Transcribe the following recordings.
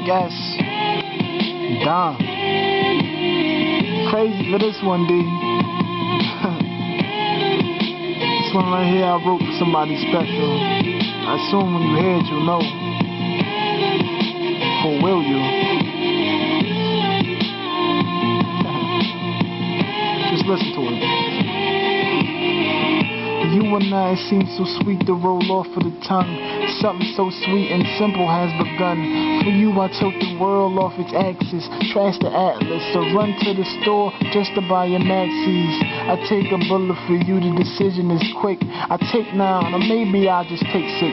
Isaac S. Dom. Crazy for this one, D. This one right here I wrote for somebody special. I assume when you hear it, you'll know. Or will you? Just listen to it. You and I, it seems so sweet to roll off of the tongue. Something so sweet and simple has begun. For you, I took the world off its axis, trash the atlas, so run to the store just to buy your Maxis. I take a bullet for you, the decision is quick. I take 9, or maybe I'll just take 6.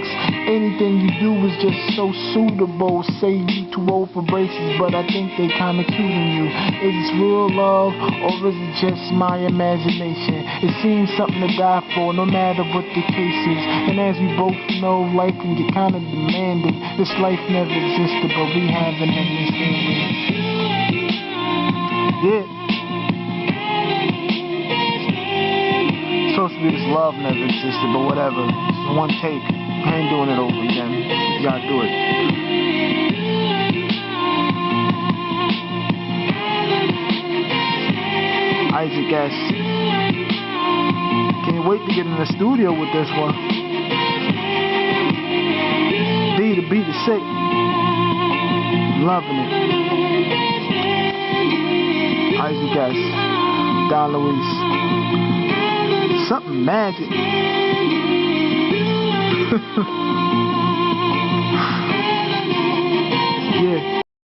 Anything you do is just so suitable. Say you too old for braces, but I think they kinda cute in you. Is this real love, or is it just my imagination? It seems something to die for, no matter what the case is. And as we both know, life can get kinda demanding. This life never existed, but we have an understanding. Yeah. It's supposed to be this love never existed, but whatever. It's one take. I ain't doing it over again. You gotta do it. Isaac S. Can't wait to get in the studio with this one. The beat is sick. Loving it. Isaac S. Don Luis. Something magic.